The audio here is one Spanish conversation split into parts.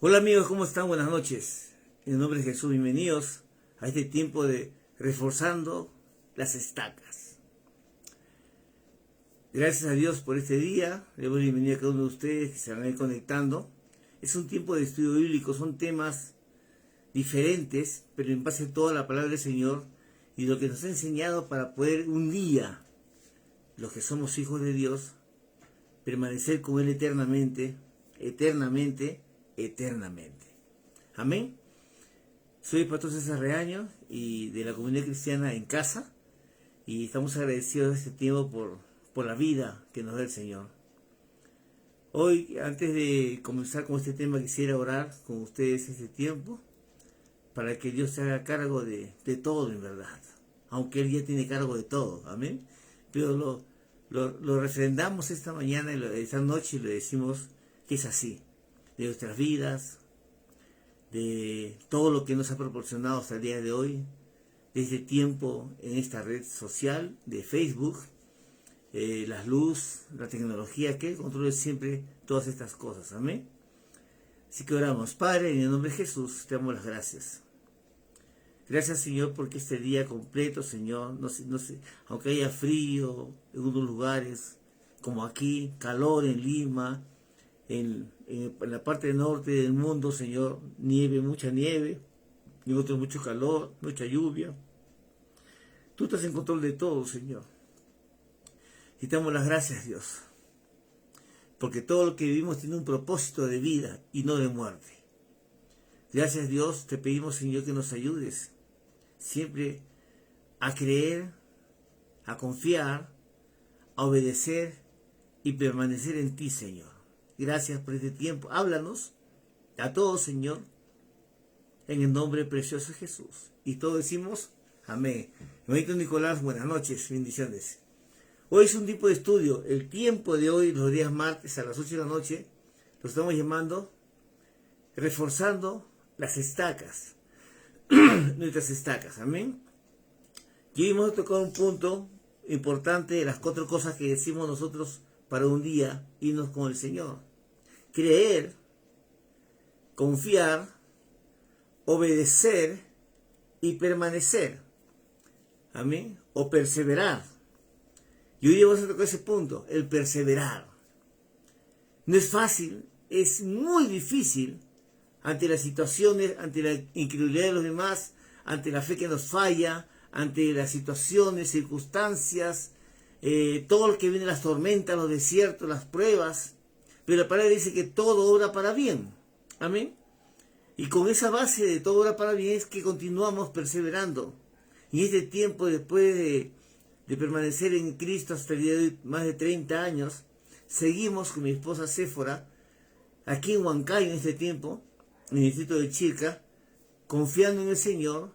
Hola amigos, ¿cómo están? Buenas noches. En el nombre de Jesús, bienvenidos a este tiempo de reforzando las estacas. Gracias a Dios por este día. Le doy bienvenida a cada uno de ustedes que se van a ir conectando. Es un tiempo de estudio bíblico, son temas diferentes, pero en base a toda la palabra del Señor y lo que nos ha enseñado para poder un día, los que somos hijos de Dios, permanecer con Él eternamente, eternamente. Amén. Soy el pastor César Reaño y de la comunidad cristiana en casa, y estamos agradecidos de este tiempo por la vida que nos da el Señor. Hoy, antes de comenzar con este tema, quisiera orar con ustedes este tiempo para que Dios se haga cargo de todo, en verdad, aunque Él ya tiene cargo de todo. Amén. Pero lo refrendamos esta mañana, esta noche, y le decimos que es así, de nuestras vidas, de todo lo que nos ha proporcionado hasta el día de hoy, de este tiempo en esta red social de Facebook, la luz, la tecnología, que Él controle siempre todas estas cosas. Amén. Así que oramos. Padre, en el nombre de Jesús, te damos las gracias. Gracias, Señor, porque este día completo, Señor, no sé, aunque haya frío en unos lugares, como aquí, calor en Lima, en la parte norte del mundo, Señor, nieve, mucha nieve, y en otros mucho calor, mucha lluvia. Tú estás en control de todo, Señor. Y te damos las gracias, Dios, porque todo lo que vivimos tiene un propósito de vida y no de muerte. Gracias, Dios, te pedimos, Señor, que nos ayudes siempre a creer, a confiar, a obedecer y permanecer en ti, Señor. Gracias por este tiempo. Háblanos a todos, Señor, en el nombre precioso de Jesús. Y todos decimos amén. Hermanito Nicolás, buenas noches, bendiciones. Hoy es un tipo de estudio. El tiempo de hoy, los días martes a las 8 de la noche, lo estamos llamando reforzando las estacas. Nuestras estacas, amén. Y hoy hemos tocado un punto importante de las 4 cosas que decimos nosotros para un día irnos con el Señor. Creer, confiar, obedecer y permanecer. Amén. O perseverar. Y hoy vamos a tocar ese punto, el perseverar. No es fácil, es muy difícil ante las situaciones, ante la incredulidad de los demás, ante la fe que nos falla, ante las situaciones, circunstancias, todo lo que viene, las tormentas, los desiertos, las pruebas. Pero la palabra dice que todo obra para bien. Amén. Y con esa base de todo obra para bien es que continuamos perseverando. Y este tiempo, después de permanecer en Cristo hasta el día de hoy, más de 30 años, seguimos con mi esposa Séfora, aquí en Huancayo en este tiempo, en el distrito de Chilca, confiando en el Señor,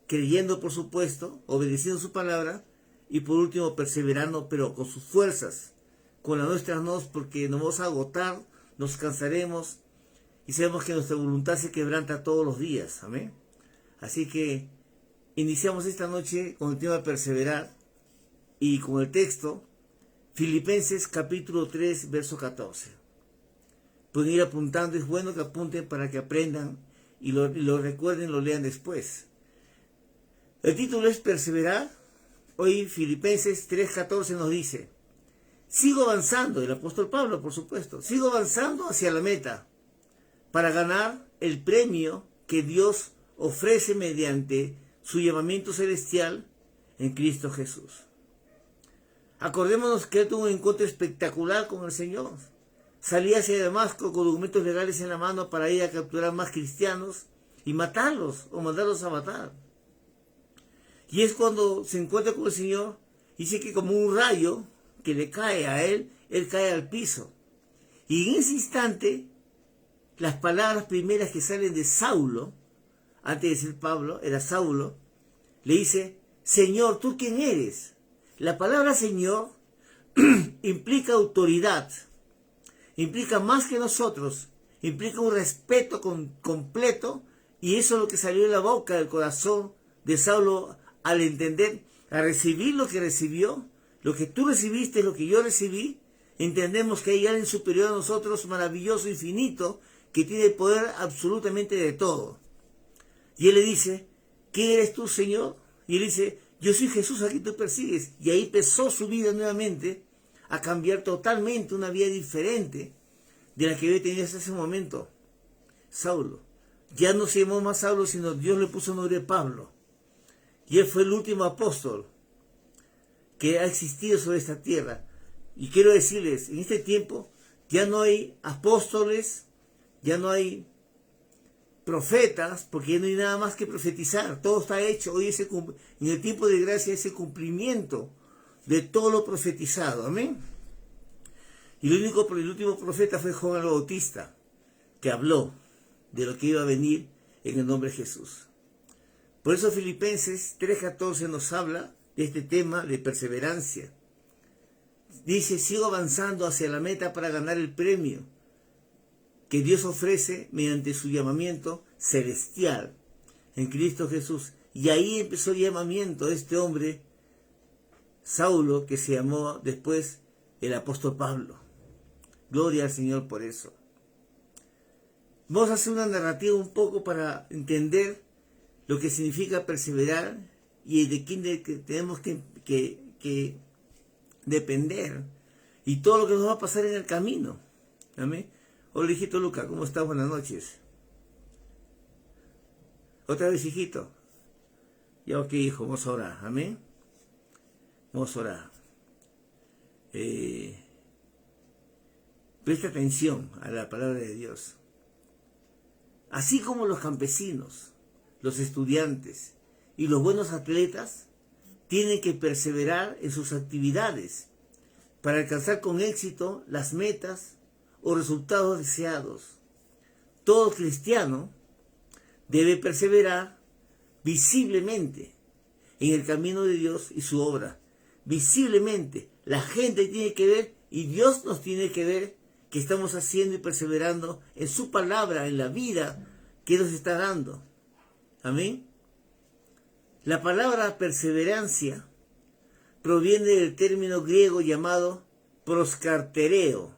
creyendo por supuesto, obedeciendo su palabra, y por último perseverando, pero con sus fuerzas, con las nuestras no, porque nos vamos a agotar, nos cansaremos, y sabemos que nuestra voluntad se quebranta todos los días. Amén. Así que iniciamos esta noche con el tema de perseverar, y con el texto Filipenses capítulo 3 verso 14. Pueden ir apuntando, es bueno que apunten para que aprendan y lo recuerden, lo lean después. El título es perseverar. Hoy Filipenses 3:14 nos dice: sigo avanzando, el apóstol Pablo por supuesto, sigo avanzando hacia la meta para ganar el premio que Dios ofrece mediante su llamamiento celestial en Cristo Jesús. Acordémonos que él tuvo un encuentro espectacular con el Señor. Salía hacia Damasco con documentos legales en la mano para ir a capturar más cristianos y matarlos o mandarlos a matar. Y es cuando se encuentra con el Señor, dice que como un rayo que le cae a él cae al piso. Y en ese instante, las palabras primeras que salen de Saulo, antes de ser Pablo, era Saulo, le dice: Señor, ¿tú quién eres? La palabra Señor implica autoridad, implica más que nosotros, implica un respeto completo, y eso es lo que salió de la boca, del corazón de Saulo al entender, a recibir lo que recibió, lo que tú recibiste, lo que yo recibí. Entendemos que hay alguien superior a nosotros, maravilloso, infinito, que tiene poder absolutamente de todo. Y él le dice, ¿quién eres tú, Señor? Y él dice, yo soy Jesús a quien tú persigues. Y ahí empezó su vida nuevamente a cambiar totalmente, una vida diferente de la que había tenido hasta ese momento. Saulo. Ya no se llamó más Saulo, sino Dios le puso el nombre de Pablo. Y él fue el último apóstol que ha existido sobre esta tierra. Y quiero decirles, en este tiempo ya no hay apóstoles, ya no hay profetas, porque ya no hay nada más que profetizar. Todo está hecho. Hoy en el tiempo de gracia, ese cumplimiento de todo lo profetizado. Amén. Y el último profeta fue Juan el Bautista, que habló de lo que iba a venir en el nombre de Jesús. Por eso Filipenses 3:14 nos habla de este tema de perseverancia. Dice, sigo avanzando hacia la meta para ganar el premio que Dios ofrece mediante su llamamiento celestial en Cristo Jesús. Y ahí empezó el llamamiento de este hombre, Saulo, que se llamó después el apóstol Pablo. Gloria al Señor por eso. Vamos a hacer una narrativa un poco para entender lo que significa perseverar y de quién tenemos que depender y todo lo que nos va a pasar en el camino. Amén. Hola, hijito Luca, ¿cómo estás? Buenas noches. Otra vez, hijito. Ya, ok, hijo, vamos a orar. Amén. Vamos a orar. Presta atención a la palabra de Dios. Así como los campesinos, los estudiantes y los buenos atletas tienen que perseverar en sus actividades para alcanzar con éxito las metas o resultados deseados. Todo cristiano debe perseverar visiblemente en el camino de Dios y su obra. Visiblemente, la gente tiene que ver y Dios nos tiene que ver que estamos haciendo y perseverando en su palabra, en la vida que nos está dando. Amén. La palabra perseverancia proviene del término griego llamado proskartereo.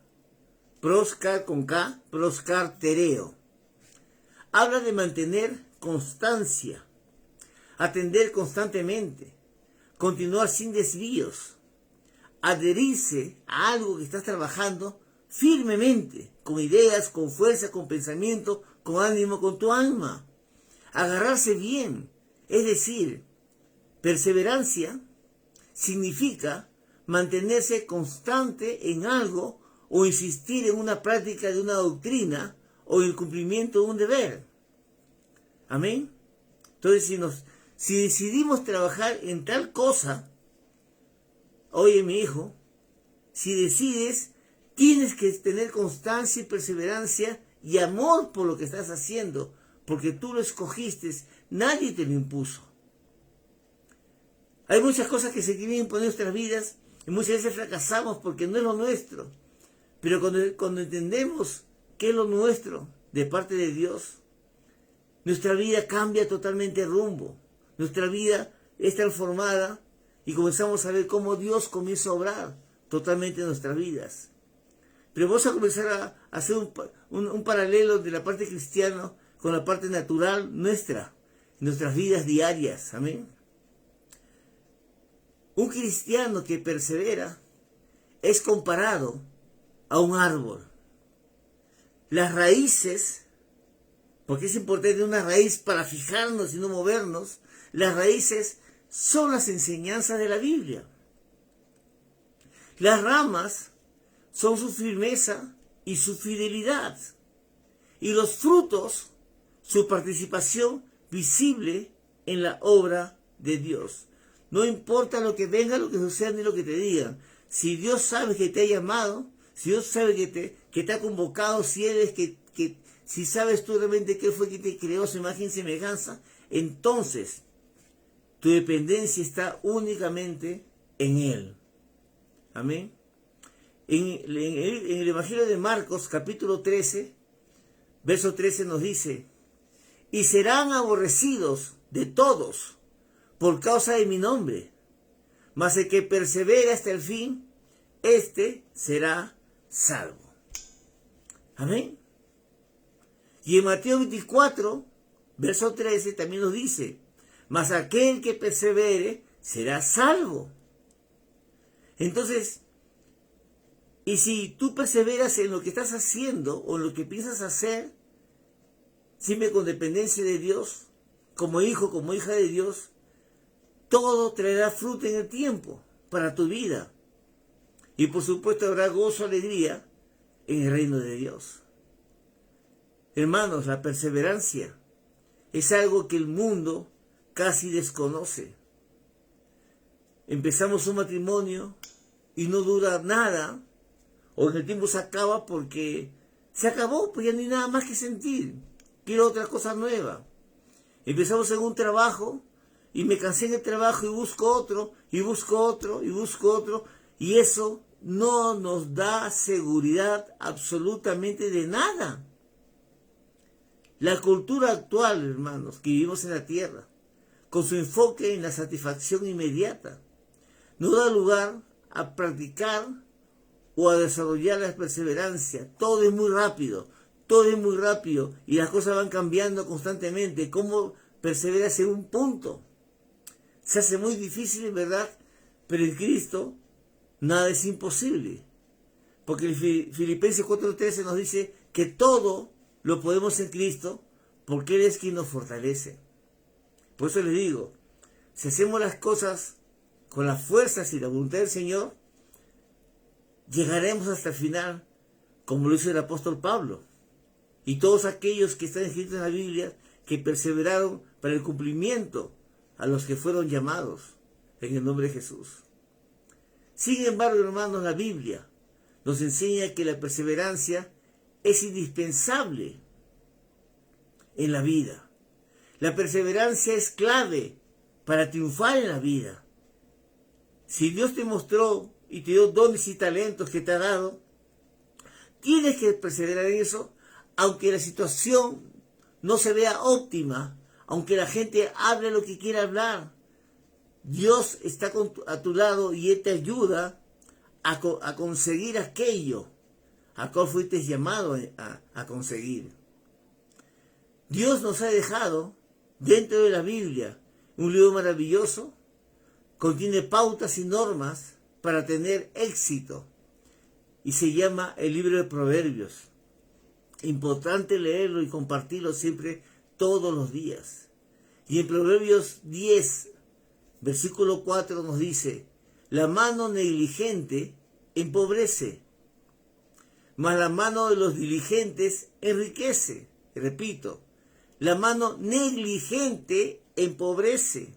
Proskar con K, proskartereo. Habla de mantener constancia, atender constantemente, continuar sin desvíos, adherirse a algo que estás trabajando firmemente, con ideas, con fuerza, con pensamiento, con ánimo, con tu alma. Agarrarse bien, es decir, perseverancia significa mantenerse constante en algo o insistir en una práctica de una doctrina o el cumplimiento de un deber. Amén. Entonces, si decidimos trabajar en tal cosa, oye mi hijo, si decides, tienes que tener constancia y perseverancia y amor por lo que estás haciendo, porque tú lo escogiste, nadie te lo impuso. Hay muchas cosas que se quieren imponer en nuestras vidas y muchas veces fracasamos porque no es lo nuestro. Pero cuando entendemos qué es lo nuestro de parte de Dios, nuestra vida cambia totalmente el rumbo. Nuestra vida es transformada y comenzamos a ver cómo Dios comienza a obrar totalmente en nuestras vidas. Pero vamos a comenzar a hacer un paralelo de la parte cristiana con la parte natural nuestra, nuestras vidas diarias. Amén. Un cristiano que persevera es comparado a un árbol. Las raíces, porque es importante una raíz para fijarnos y no movernos, las raíces son las enseñanzas de la Biblia. Las ramas son su firmeza y su fidelidad. Y los frutos, su participación visible en la obra de Dios. No importa lo que venga, lo que suceda ni lo que te digan. Si Dios sabe que te ha llamado, si Dios sabe que te ha convocado, si sabes tú realmente qué fue que te creó su imagen y semejanza, entonces tu dependencia está únicamente en Él. Amén. En el Evangelio de Marcos, capítulo 13, verso 13 nos dice, y serán aborrecidos de todos por causa de mi nombre, mas el que persevera hasta el fin, éste será salvo. Amén. Y en Mateo 24, verso 13, también nos dice, mas aquel que persevere será salvo. Entonces, y si tú perseveras en lo que estás haciendo o en lo que piensas hacer, siempre con dependencia de Dios, como hijo, como hija de Dios, todo traerá fruto en el tiempo para tu vida. Y por supuesto habrá gozo, alegría en el reino de Dios. Hermanos, la perseverancia es algo que el mundo casi desconoce. Empezamos un matrimonio y no dura nada, o en el tiempo se acaba porque se acabó, pues ya no hay nada más que sentir. Quiero otra cosa nueva. Empezamos en un trabajo y me cansé en el trabajo y busco otro, y busco otro, y busco otro, y eso no nos da seguridad absolutamente de nada. La cultura actual, hermanos, que vivimos en la tierra, con su enfoque en la satisfacción inmediata, no da lugar a practicar o a desarrollar la perseverancia. Todo es muy rápido, y las cosas van cambiando constantemente. ¿Cómo perseveras en un punto? Se hace muy difícil, ¿verdad? Pero en Cristo nada es imposible. Porque Filipenses 4:13 nos dice que todo lo podemos en Cristo porque Él es quien nos fortalece. Por eso les digo, si hacemos las cosas con las fuerzas y la voluntad del Señor, llegaremos hasta el final, como lo hizo el apóstol Pablo. Y todos aquellos que están escritos en la Biblia, que perseveraron para el cumplimiento a los que fueron llamados en el nombre de Jesús. Sin embargo, hermanos, la Biblia nos enseña que la perseverancia es indispensable en la vida. La perseverancia es clave para triunfar en la vida. Si Dios te mostró y te dio dones y talentos que te ha dado, tienes que perseverar en eso, aunque la situación no se vea óptima, aunque la gente hable lo que quiera hablar. Dios está a tu lado y Él te ayuda a conseguir aquello a cual fuiste llamado a conseguir. Dios nos ha dejado dentro de la Biblia un libro maravilloso, contiene pautas y normas para tener éxito y se llama el libro de Proverbios. Importante leerlo y compartirlo siempre, todos los días. Y en Proverbios 10, versículo 4 nos dice, la mano negligente empobrece, mas la mano de los diligentes enriquece. Repito, la mano negligente empobrece,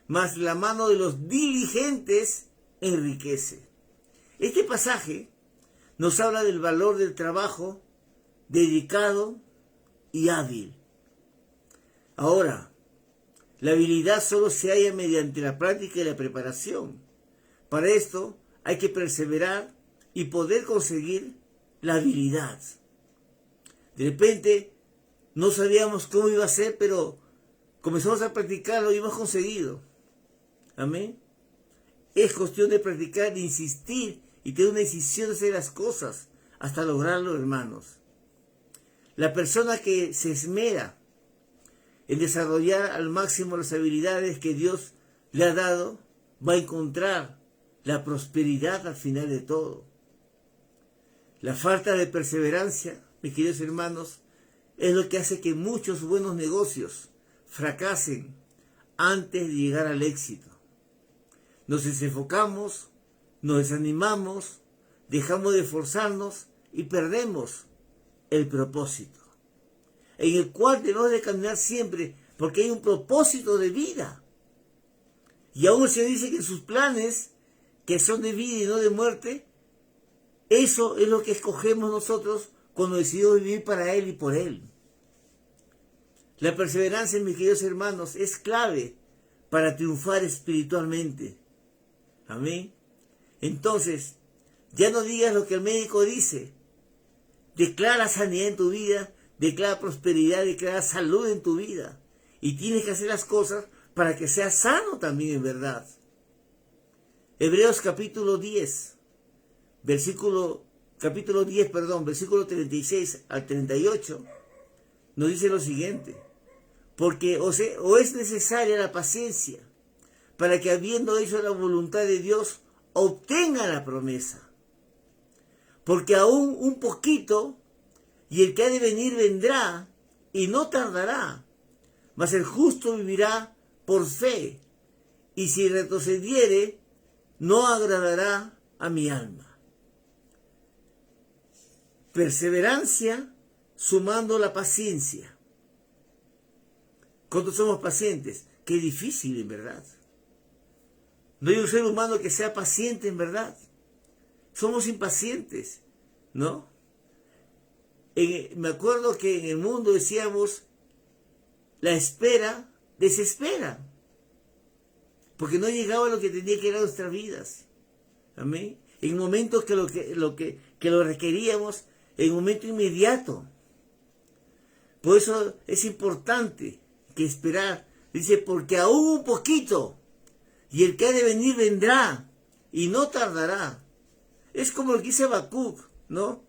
mas la mano de los diligentes enriquece. Este pasaje nos habla del valor del trabajo dedicado y hábil. Ahora, la habilidad solo se halla mediante la práctica y la preparación. Para esto hay que perseverar y poder conseguir la habilidad. De repente no sabíamos cómo iba a ser, pero comenzamos a practicarlo y hemos conseguido. Amén. Es cuestión de practicar, de insistir y tener una decisión de hacer las cosas hasta lograrlo, hermanos. La persona que se esmera en desarrollar al máximo las habilidades que Dios le ha dado, va a encontrar la prosperidad al final de todo. La falta de perseverancia, mis queridos hermanos, es lo que hace que muchos buenos negocios fracasen antes de llegar al éxito. Nos desenfocamos, nos desanimamos, dejamos de esforzarnos y perdemos el propósito, en el cual debemos de caminar siempre, porque hay un propósito de vida. Y aún se dice que sus planes, que son de vida y no de muerte, eso es lo que escogemos nosotros cuando decidimos vivir para Él y por Él. La perseverancia, mis queridos hermanos, es clave para triunfar espiritualmente. Amén. Entonces, ya no digas lo que el médico dice. Declara sanidad en tu vida, declara prosperidad, declara salud en tu vida. Y tienes que hacer las cosas para que seas sano también en verdad. Hebreos capítulo 10, versículo 36 al 38, nos dice lo siguiente, porque o es necesaria la paciencia para que habiendo hecho la voluntad de Dios, obtenga la promesa. Porque aún un poquito, y el que ha de venir vendrá, y no tardará, mas el justo vivirá por fe, y si retrocediere, no agradará a mi alma. Perseverancia sumando la paciencia. ¿Cuántos somos pacientes? Qué difícil, en verdad. No hay un ser humano que sea paciente, en verdad. Somos impacientes, ¿no? Me acuerdo que en el mundo decíamos, la espera desespera, porque no llegaba lo que tenía que ir a nuestras vidas. Amén. En momentos que lo requeríamos, en un momento inmediato. Por eso es importante que esperar. Dice, porque aún un poquito, y el que ha de venir vendrá, y no tardará. Es como lo que dice Habacuc, ¿no?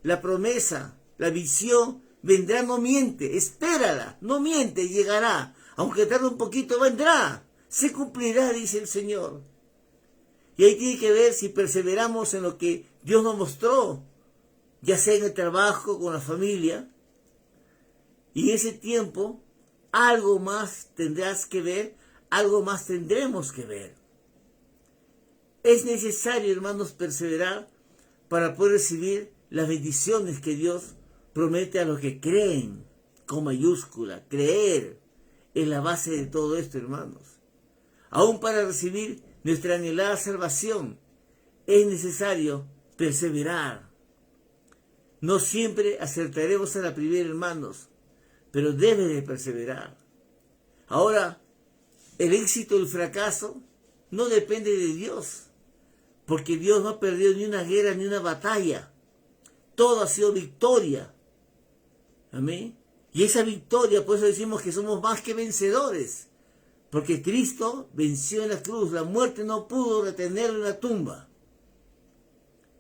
La promesa, la visión, vendrá, no miente, espérala, no miente, llegará. Aunque tarde un poquito, vendrá, se cumplirá, dice el Señor. Y ahí tiene que ver si perseveramos en lo que Dios nos mostró, ya sea en el trabajo, con la familia. Y en ese tiempo, algo más tendrás que ver, algo más tendremos que ver. Es necesario, hermanos, perseverar para poder recibir las bendiciones que Dios promete a los que creen, con mayúscula. Creer es la base de todo esto, hermanos. Aún para recibir nuestra anhelada salvación, es necesario perseverar. No siempre acertaremos a la primera, hermanos, pero debe de perseverar. Ahora, el éxito o el fracaso no depende de Dios, porque Dios no ha perdido ni una guerra ni una batalla. Todo ha sido victoria. Amén. Y esa victoria, por eso decimos que somos más que vencedores, porque Cristo venció en la cruz. La muerte no pudo retenerlo en la tumba.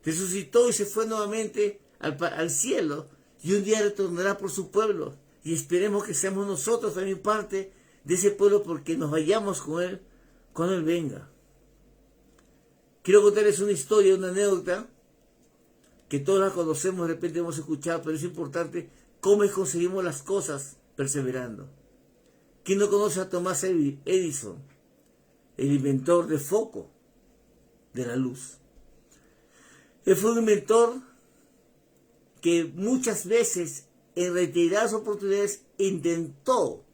Resucitó y se fue nuevamente al cielo, y un día retornará por su pueblo. Y esperemos que seamos nosotros también parte de ese pueblo, porque nos vayamos con Él cuando Él venga. Quiero contarles una historia, una anécdota, que todos la conocemos, de repente hemos escuchado, pero es importante cómo conseguimos las cosas perseverando. ¿Quién no conoce a Thomas Edison, el inventor del foco de la luz? Él fue un inventor que muchas veces, en reiteradas oportunidades, intentó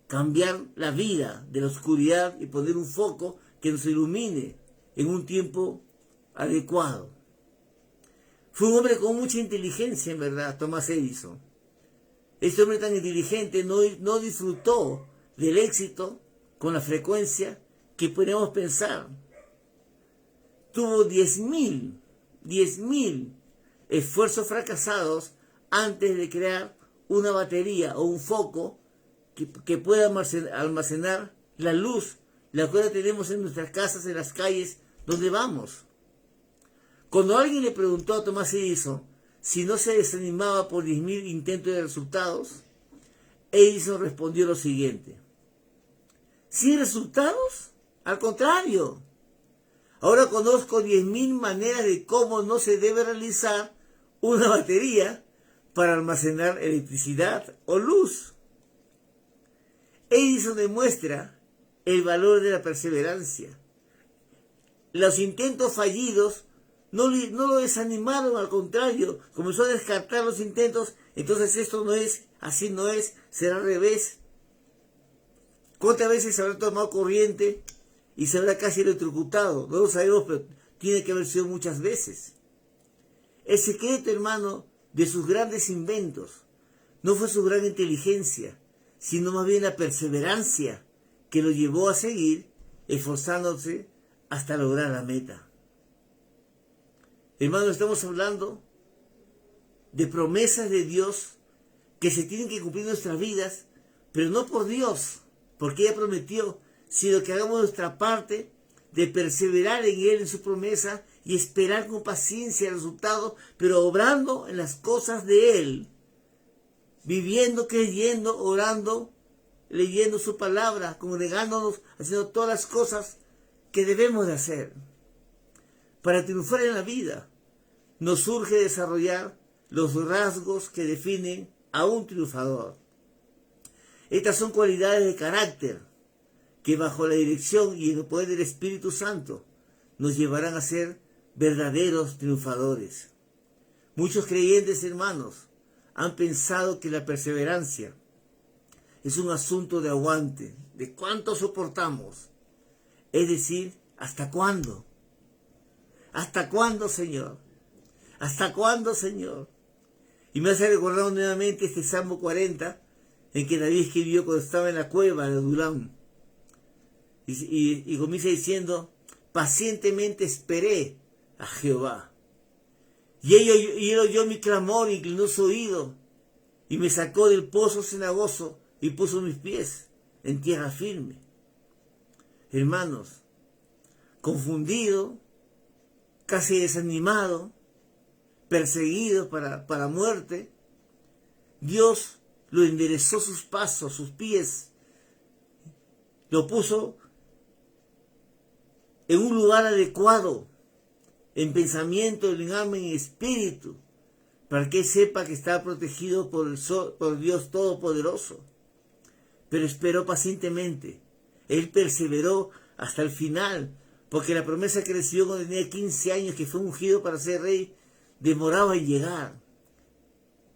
cambiar la vida de la oscuridad y poner un foco que nos ilumine en un tiempo adecuado. Fue un hombre con mucha inteligencia, en verdad, Thomas Edison. Este hombre tan inteligente no disfrutó del éxito con la frecuencia que podemos pensar. Tuvo 10.000 esfuerzos fracasados antes de crear una batería o un foco que pueda almacenar la luz, la cual tenemos en nuestras casas, en las calles, donde vamos. Cuando alguien le preguntó a Thomas Edison si no se desanimaba por 10.000 intentos de resultados, Edison respondió lo siguiente: ¿sin resultados? Al contrario. Ahora conozco 10.000 maneras de cómo no se debe realizar una batería para almacenar electricidad o luz. Edison demuestra el valor de la perseverancia. Los intentos fallidos no lo desanimaron, al contrario, comenzó a descartar los intentos. Entonces esto no es, así no es, será al revés. ¿Cuántas veces se habrá tomado corriente y se habrá casi electrocutado? No lo sabemos, pero tiene que haber sido muchas veces. El secreto, hermano, de sus grandes inventos no fue su gran inteligencia, sino más bien la perseverancia que lo llevó a seguir esforzándose hasta lograr la meta. Hermano, estamos hablando de promesas de Dios que se tienen que cumplir en nuestras vidas, pero no por Dios, porque ella prometió, sino que hagamos nuestra parte de perseverar en Él, en su promesa, y esperar con paciencia el resultado, pero obrando en las cosas de Él, viviendo, creyendo, orando, leyendo su palabra, congregándonos, haciendo todas las cosas que debemos de hacer. Para triunfar en la vida, nos urge desarrollar los rasgos que definen a un triunfador. Estas son cualidades de carácter que bajo la dirección y el poder del Espíritu Santo nos llevarán a ser verdaderos triunfadores. Muchos creyentes, hermanos, han pensado que la perseverancia es un asunto de aguante, de cuánto soportamos. Es decir, ¿hasta cuándo? ¿Hasta cuándo, Señor? ¿Hasta cuándo, Señor? Y me hace recordar nuevamente este Salmo 40, en que David escribió cuando estaba en la cueva de Adulam. Y comienza diciendo, pacientemente esperé a Jehová. Y él oyó mi clamor, inclinó su oído, y me sacó del pozo cenagoso, y puso mis pies en tierra firme. Hermanos, confundido, casi desanimado, perseguido para muerte, Dios lo enderezó sus pasos, sus pies, lo puso en un lugar adecuado, en pensamiento, en alma y en espíritu, para que sepa que está protegido por Dios Todopoderoso. Pero esperó pacientemente. Él perseveró hasta el final, porque la promesa que recibió cuando tenía 15 años, que fue ungido para ser rey, demoraba en llegar.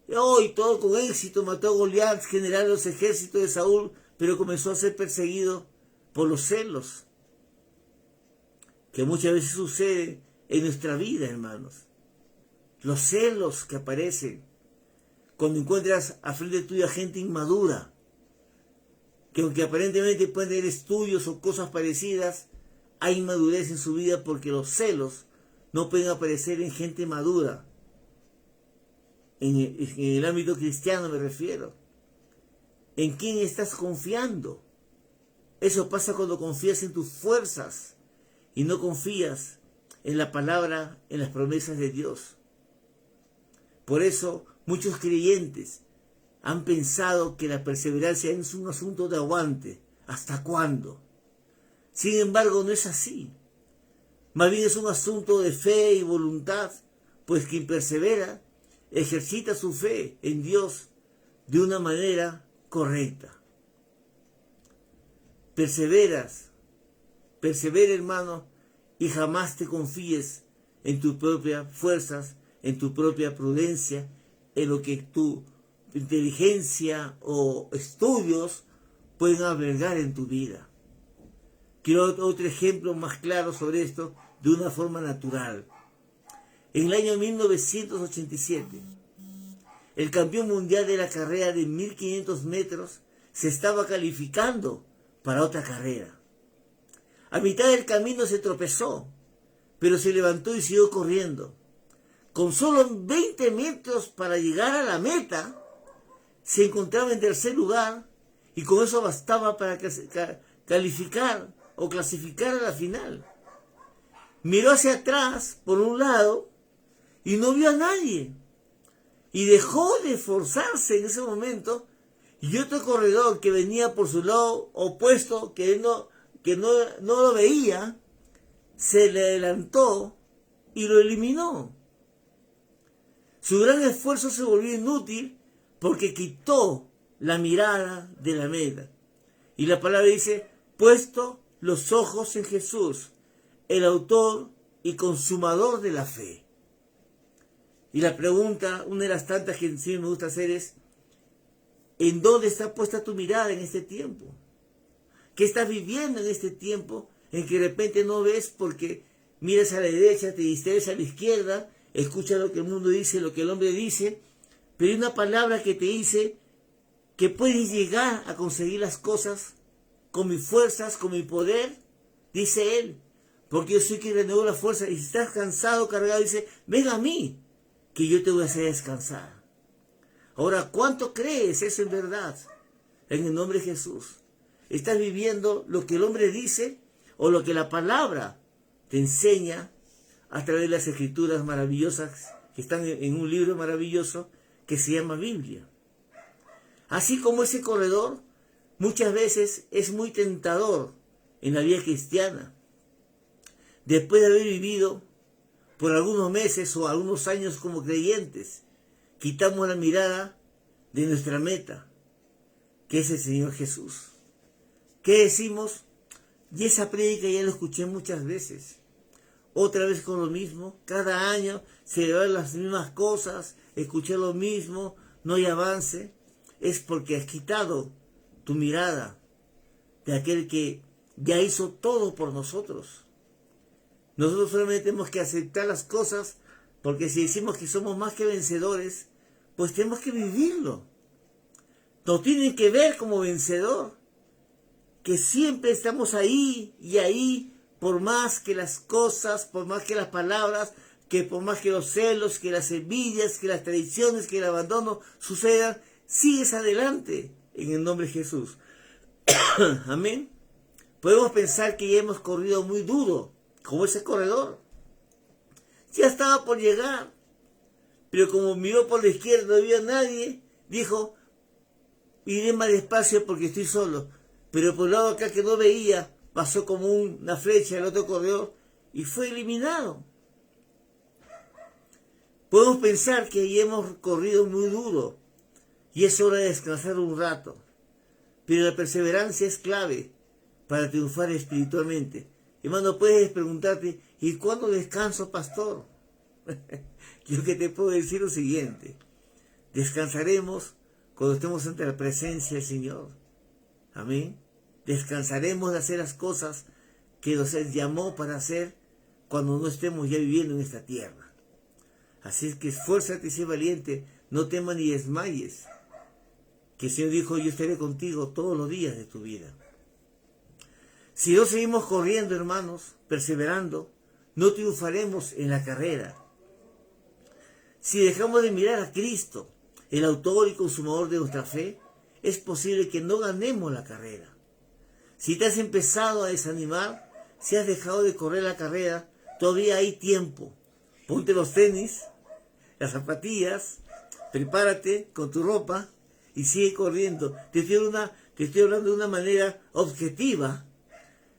Y hoy todo con éxito mató a Goliat, general de los ejércitos de Saúl, pero comenzó a ser perseguido por los celos, que muchas veces sucede en nuestra vida, hermanos. Los celos que aparecen cuando encuentras a frente tuya gente inmadura, que aunque aparentemente pueden tener estudios o cosas parecidas, hay inmadurez en su vida, porque los celos no pueden aparecer en gente madura. En el ámbito cristiano me refiero. ¿En quién estás confiando? Eso pasa cuando confías en tus fuerzas y no confías en la palabra, en las promesas de Dios. Por eso muchos creyentes han pensado que la perseverancia es un asunto de aguante. ¿Hasta cuándo? Sin embargo, no es así. Más bien es un asunto de fe y voluntad, pues quien persevera ejercita su fe en Dios de una manera correcta. Persevera, hermano, y jamás te confíes en tus propias fuerzas, en tu propia prudencia, en lo que tu inteligencia o estudios pueden albergar en tu vida. Quiero otro ejemplo más claro sobre esto de una forma natural. En el año 1987, el campeón mundial de la carrera de 1500 metros se estaba calificando para otra carrera. A mitad del camino se tropezó, pero se levantó y siguió corriendo. Con solo 20 metros para llegar a la meta, se encontraba en tercer lugar, y con eso bastaba para calificar o clasificar a la final. Miró hacia atrás, por un lado, y no vio a nadie. Y dejó de esforzarse en ese momento, y otro corredor que venía por su lado opuesto, que no lo veía, se le adelantó y lo eliminó. Su gran esfuerzo se volvió inútil porque quitó la mirada de la meta. Y la palabra dice, puesto los ojos en Jesús, el autor y consumador de la fe. Y la pregunta, una de las tantas que sí me gusta hacer es, ¿en dónde está puesta tu mirada en este tiempo? ¿Qué estás viviendo en este tiempo en que de repente no ves porque miras a la derecha, te distraes a la izquierda, escuchas lo que el mundo dice, lo que el hombre dice, pero hay una palabra que te dice que puedes llegar a conseguir las cosas con mis fuerzas, con mi poder, dice él, porque yo soy quien renuevo la fuerza, y si estás cansado, cargado, dice, ven a mí, que yo te voy a hacer descansar. Ahora, ¿cuánto crees eso en verdad? En el nombre de Jesús. ¿Estás viviendo lo que el hombre dice o lo que la palabra te enseña a través de las escrituras maravillosas que están en un libro maravilloso que se llama Biblia? Así como ese corredor, muchas veces es muy tentador en la vida cristiana. Después de haber vivido por algunos meses o algunos años como creyentes, quitamos la mirada de nuestra meta, que es el Señor Jesús. ¿Qué decimos? Y esa prédica ya la escuché muchas veces. Otra vez con lo mismo, cada año se ven las mismas cosas, escuché lo mismo, no hay avance. Es porque has quitado tu mirada de aquel que ya hizo todo por nosotros. Nosotros solamente tenemos que aceptar las cosas, porque si decimos que somos más que vencedores, pues tenemos que vivirlo. Nos tienen que ver como vencedor, que siempre estamos ahí y ahí, por más que las cosas, por más que las palabras, que por más que los celos, que las envidias, que las traiciones, que el abandono sucedan, sigues adelante en el nombre de Jesús. Amén. Podemos pensar que ya hemos corrido muy duro, como ese corredor. Ya estaba por llegar, pero como miró por la izquierda no vio a nadie, dijo, iré más despacio porque estoy solo. Pero por el lado acá que no veía, pasó como una flecha el otro corredor y fue eliminado. Podemos pensar que ya hemos corrido muy duro y es hora de descansar un rato. Pero la perseverancia es clave para triunfar espiritualmente. Hermano, puedes preguntarte, ¿y cuándo descanso, pastor? Yo que te puedo decir lo siguiente. Descansaremos cuando estemos ante la presencia del Señor. Amén. Descansaremos de hacer las cosas que nos llamó para hacer cuando no estemos ya viviendo en esta tierra. Así es que esfuérzate y sé valiente, no temas ni desmayes. Que el Señor dijo, yo estaré contigo todos los días de tu vida. Si no seguimos corriendo, hermanos, perseverando, no triunfaremos en la carrera. Si dejamos de mirar a Cristo, el autor y consumador de nuestra fe, es posible que no ganemos la carrera. Si te has empezado a desanimar, si has dejado de correr la carrera, todavía hay tiempo. Ponte los tenis, las zapatillas, prepárate con tu ropa y sigue corriendo. Te estoy hablando de una manera objetiva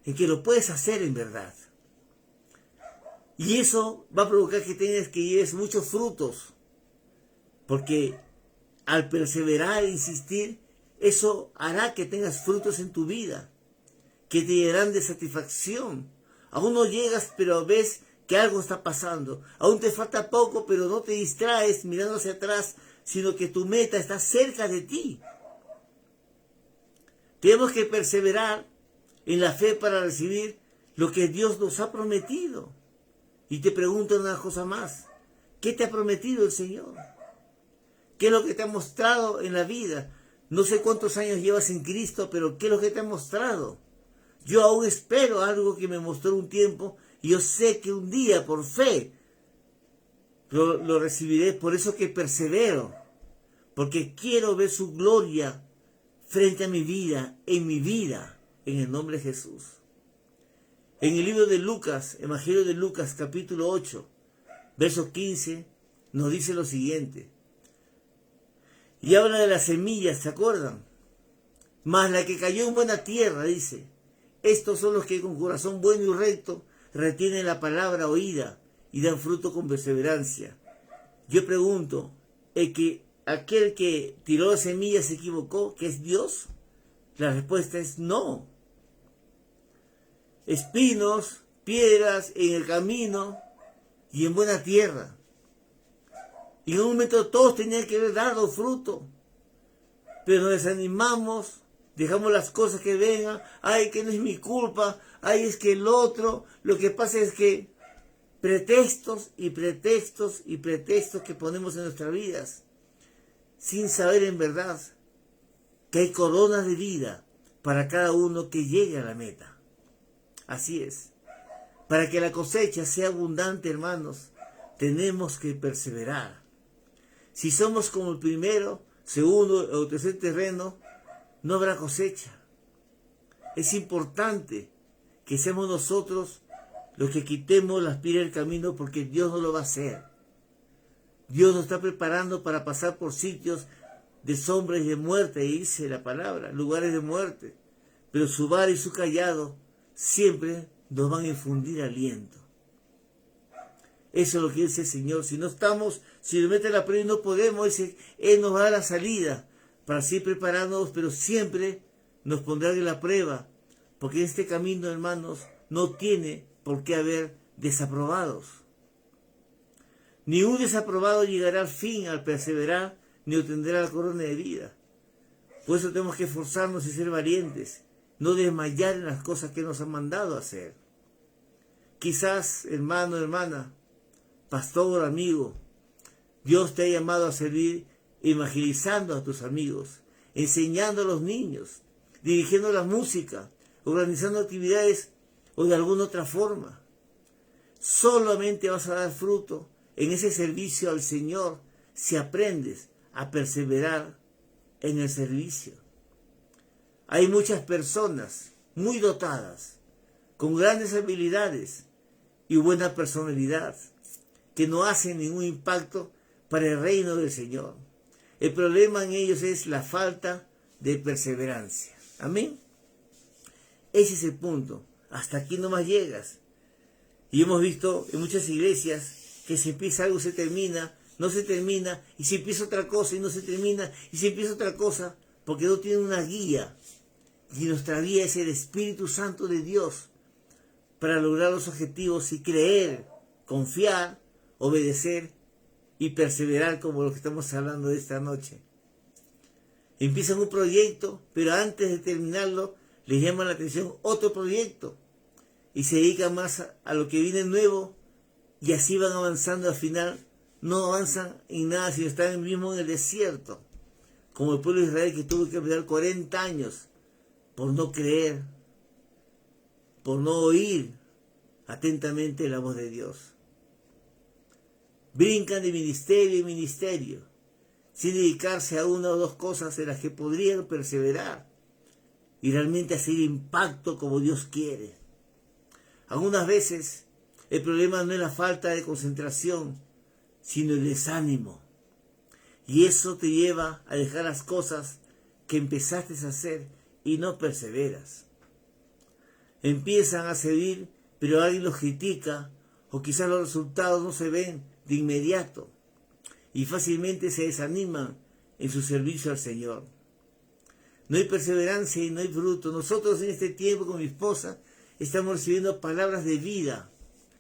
en que lo puedes hacer en verdad. Y eso va a provocar que lleves muchos frutos. Porque al perseverar e insistir, eso hará que tengas frutos en tu vida, que te llenarán de satisfacción. Aún no llegas, pero ves que algo está pasando. Aún te falta poco, pero no te distraes mirando hacia atrás, sino que tu meta está cerca de ti. Tenemos que perseverar en la fe para recibir lo que Dios nos ha prometido. Y te pregunto una cosa más. ¿Qué te ha prometido el Señor? ¿Qué es lo que te ha mostrado en la vida? No sé cuántos años llevas en Cristo, pero ¿qué es lo que te ha mostrado? Yo aún espero algo que me mostró un tiempo y yo sé que un día, por fe, lo recibiré. Por eso que persevero, porque quiero ver su gloria frente a mi vida, en el nombre de Jesús. En el libro de Lucas, Evangelio de Lucas, capítulo 8, verso 15, nos dice lo siguiente. Y habla de las semillas, ¿se acuerdan? Mas la que cayó en buena tierra, dice, estos son los que con corazón bueno y recto retienen la palabra oída y dan fruto con perseverancia. Yo pregunto, ¿aquel que tiró las semillas se equivocó, que es Dios? La respuesta es no. Espinos, piedras en el camino y en buena tierra. Y en un momento todos tenían que haber dado fruto. Pero nos desanimamos, dejamos las cosas que vengan. Ay, que no es mi culpa. Ay, es que el otro. Lo que pasa es que pretextos y pretextos y pretextos que ponemos en nuestras vidas, sin saber en verdad que hay coronas de vida para cada uno que llegue a la meta. Así es. Para que la cosecha sea abundante, hermanos, tenemos que perseverar. Si somos como el primero, segundo o tercer terreno, no habrá cosecha. Es importante que seamos nosotros los que quitemos las piedras del camino, porque Dios no lo va a hacer. Dios nos está preparando para pasar por sitios de sombra y de muerte, dice la palabra, lugares de muerte. Pero su vara y su callado siempre nos van a infundir aliento. Eso es lo que dice el Señor. Si nos mete la prueba y no podemos, dice, Él nos va a dar la salida para así prepararnos, pero siempre nos pondrá en la prueba, porque en este camino, hermanos, no tiene por qué haber desaprobados. Ni un desaprobado llegará al fin al perseverar, ni obtendrá la corona de vida. Por eso tenemos que esforzarnos y ser valientes, no desmayar en las cosas que nos han mandado a hacer. Quizás, hermano, hermana, pastor, amigo, Dios te ha llamado a servir evangelizando a tus amigos, enseñando a los niños, dirigiendo la música, organizando actividades o de alguna otra forma. Solamente vas a dar fruto en ese servicio al Señor si aprendes a perseverar en el servicio. Hay muchas personas muy dotadas, con grandes habilidades y buena personalidad, que no hacen ningún impacto para el reino del Señor. El problema en ellos es la falta de perseverancia. Amén. Ese es el punto. Hasta aquí nomás llegas. Y hemos visto en muchas iglesias que si empieza algo se termina, no se termina, y si empieza otra cosa y no se termina, y si empieza otra cosa, porque no tiene una guía. Y nuestra guía es el Espíritu Santo de Dios para lograr los objetivos y creer, confiar, obedecer y perseverar, como lo que estamos hablando de esta noche. Empiezan un proyecto, pero antes de terminarlo les llama la atención otro proyecto y se dedican más a lo que viene nuevo, y así van avanzando. Al final no avanzan en nada, sino están mismo en el desierto, como el pueblo de Israel, que tuvo que esperar 40 años por no creer, por no oír atentamente la voz de Dios. Brincan de ministerio en ministerio, sin dedicarse a una o dos cosas en las que podrían perseverar y realmente hacer impacto como Dios quiere. Algunas veces el problema no es la falta de concentración, sino el desánimo. Y eso te lleva a dejar las cosas que empezaste a hacer y no perseveras. Empiezan a servir, pero alguien los critica, o quizás los resultados no se ven de inmediato, y fácilmente se desaniman en su servicio al Señor. No hay perseverancia y no hay fruto. Nosotros en este tiempo con mi esposa estamos recibiendo palabras de vida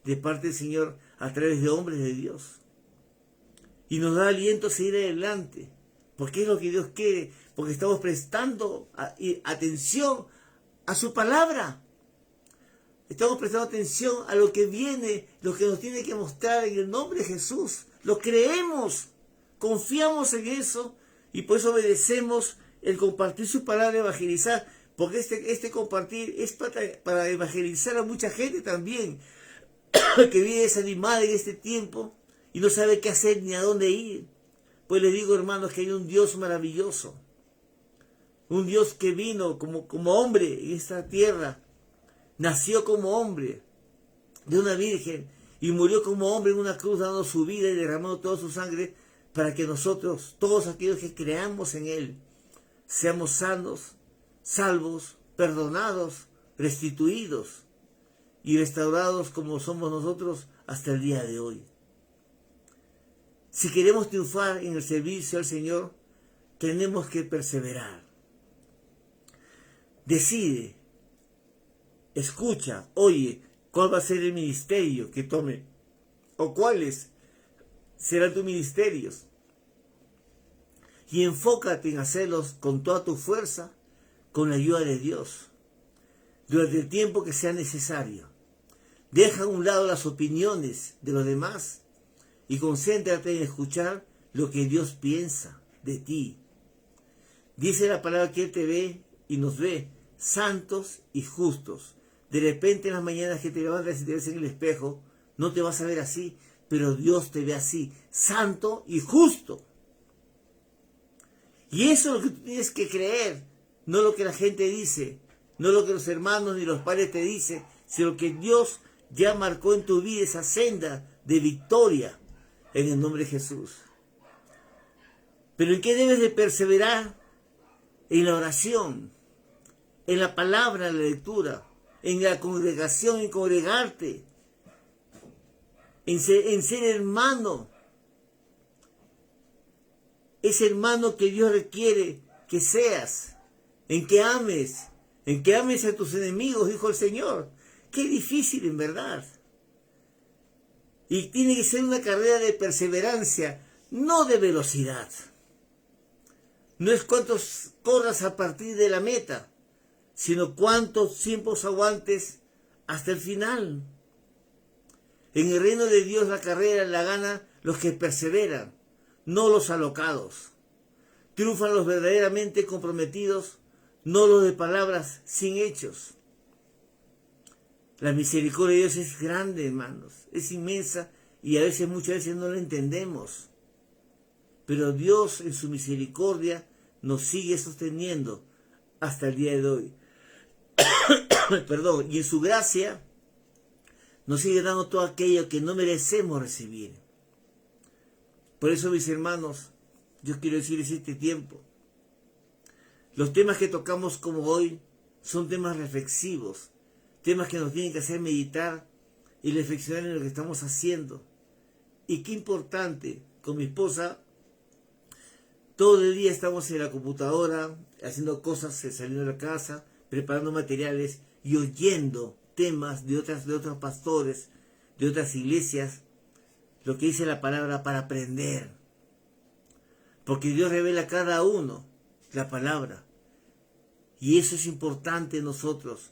de parte del Señor a través de hombres de Dios. Y nos da aliento a seguir adelante, porque es lo que Dios quiere, porque estamos prestando atención a su palabra. Estamos prestando atención a lo que viene, lo que nos tiene que mostrar en el nombre de Jesús. Lo creemos, confiamos en eso y por eso obedecemos el compartir su palabra, evangelizar, porque este compartir es para evangelizar a mucha gente también, que vive desanimada en este tiempo y no sabe qué hacer ni a dónde ir. Pues les digo, hermanos, que hay un Dios maravilloso, un Dios que vino como hombre en esta tierra, nació como hombre de una virgen y murió como hombre en una cruz, dando su vida y derramando toda su sangre para que nosotros, todos aquellos que creamos en Él, seamos sanos, salvos, perdonados, restituidos y restaurados como somos nosotros hasta el día de hoy. Si queremos triunfar en el servicio al Señor, tenemos que perseverar. Decide, escucha, oye, cuál va a ser el ministerio que tome, o cuáles serán tus ministerios, y enfócate en hacerlos con toda tu fuerza, con la ayuda de Dios, durante el tiempo que sea necesario. Deja a un lado las opiniones de los demás y concéntrate en escuchar lo que Dios piensa de ti. Dice la palabra que Él te ve y nos ve santos y justos. De repente en las mañanas que te levantas y te ves en el espejo, no te vas a ver así, pero Dios te ve así, santo y justo. Y eso es lo que tú tienes que creer, no lo que la gente dice, no lo que los hermanos ni los padres te dicen, sino que Dios ya marcó en tu vida esa senda de victoria en el nombre de Jesús. Pero ¿en qué debes de perseverar? En la oración, en la palabra, en la lectura, en la congregación, en congregarte, en ser hermano. Ese hermano que Dios requiere que seas, en que ames a tus enemigos, dijo el Señor. Qué difícil en verdad. Y tiene que ser una carrera de perseverancia, no de velocidad. No es cuántos corras a partir de la meta, sino cuántos tiempos aguantes hasta el final. En el reino de Dios la carrera la ganan los que perseveran, no los alocados. Triunfan los verdaderamente comprometidos, no los de palabras sin hechos. La misericordia de Dios es grande, hermanos, es inmensa y muchas veces no la entendemos. Pero Dios en su misericordia nos sigue sosteniendo hasta el día de hoy. Perdón, y en su gracia nos sigue dando todo aquello que no merecemos recibir. Por eso, mis hermanos, yo quiero decirles este tiempo, los temas que tocamos como hoy son temas reflexivos, temas que nos tienen que hacer meditar y reflexionar en lo que estamos haciendo. Y qué importante, con mi esposa, todo el día estamos en la computadora, haciendo cosas, saliendo de la casa, preparando materiales y oyendo temas de otros pastores, de otras iglesias, lo que dice la palabra para aprender. Porque Dios revela a cada uno la palabra. Y eso es importante en nosotros.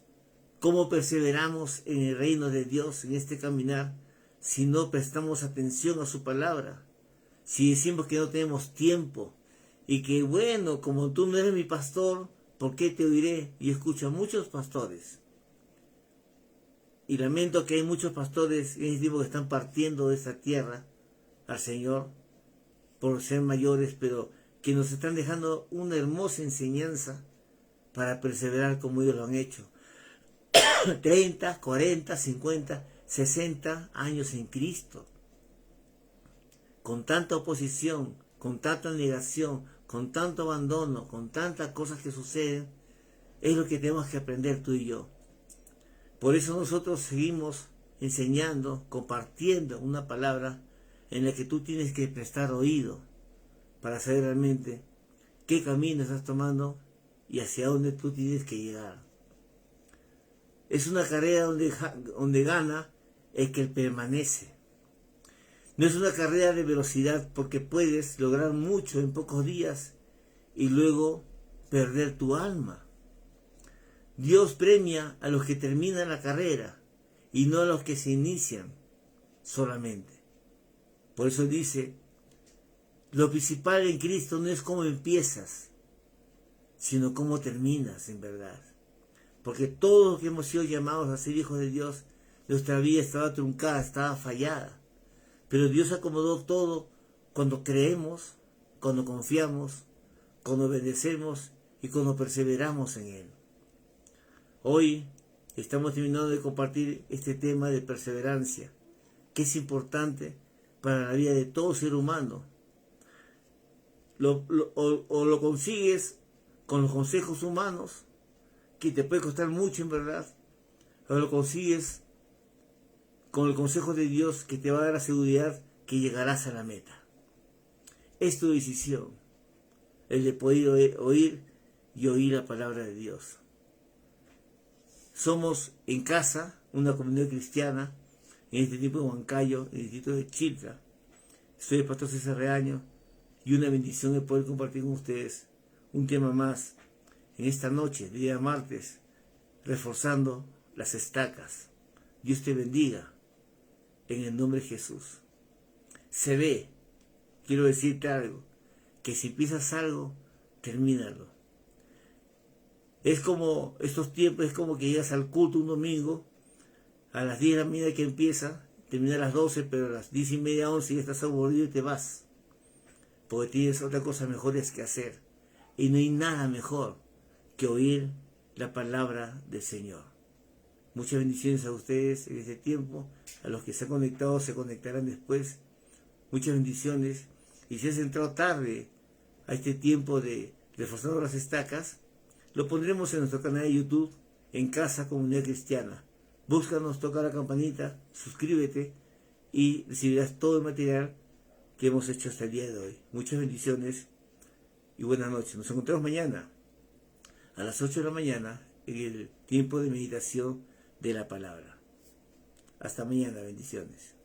Cómo perseveramos en el reino de Dios, en este caminar, si no prestamos atención a su palabra. Si decimos que no tenemos tiempo y que bueno, como tú no eres mi pastor, ¿por qué te oiré? Y escucho a muchos pastores. Y lamento que hay muchos pastores en este tiempo que están partiendo de esta tierra al Señor por ser mayores, pero que nos están dejando una hermosa enseñanza para perseverar como ellos lo han hecho. 30, 40, 50, 60 años en Cristo. Con tanta oposición, con tanta negación, con tanto abandono, con tantas cosas que suceden, es lo que tenemos que aprender tú y yo. Por eso nosotros seguimos enseñando, compartiendo una palabra en la que tú tienes que prestar oído para saber realmente qué camino estás tomando y hacia dónde tú tienes que llegar. Es una carrera donde gana el que permanece. No es una carrera de velocidad porque puedes lograr mucho en pocos días y luego perder tu alma. Dios premia a los que terminan la carrera y no a los que se inician solamente. Por eso dice, lo principal en Cristo no es cómo empiezas, sino cómo terminas en verdad. Porque todos los que hemos sido llamados a ser hijos de Dios, nuestra vida estaba truncada, estaba fallada. Pero Dios acomodó todo cuando creemos, cuando confiamos, cuando obedecemos y cuando perseveramos en Él. Hoy estamos terminando de compartir este tema de perseverancia, que es importante para la vida de todo ser humano. O lo consigues con los consejos humanos, que te puede costar mucho en verdad, o lo consigues con el consejo de Dios, que te va a dar la seguridad que llegarás a la meta. Es tu decisión, el de poder oír y oír la palabra de Dios. Somos en casa una comunidad cristiana en este tiempo de Huancayo, en el distrito de Chilca. Soy el pastor César Reaño y una bendición de poder compartir con ustedes un tema más en esta noche, día martes, reforzando las estacas. Dios te bendiga en el nombre de Jesús. Se ve, quiero decirte algo, que si empiezas algo, termínalo. Es como estos tiempos, es como que llegas al culto un domingo, a las 10 de la mañana que empieza, termina a las 12, pero a las 10 y media, 11 ya estás aburrido y te vas. Porque tienes otras cosas mejores que hacer. Y no hay nada mejor que oír la palabra del Señor. Muchas bendiciones a ustedes en este tiempo. A los que se han conectado se conectarán después. Muchas bendiciones. Y si has entrado tarde a este tiempo de reforzando las estacas, lo pondremos en nuestro canal de YouTube, En Casa Comunidad Cristiana. Búscanos, toca la campanita, suscríbete y recibirás todo el material que hemos hecho hasta el día de hoy. Muchas bendiciones y buenas noches. Nos encontramos mañana a las 8 de la mañana en el tiempo de meditación de la palabra. Hasta mañana, bendiciones.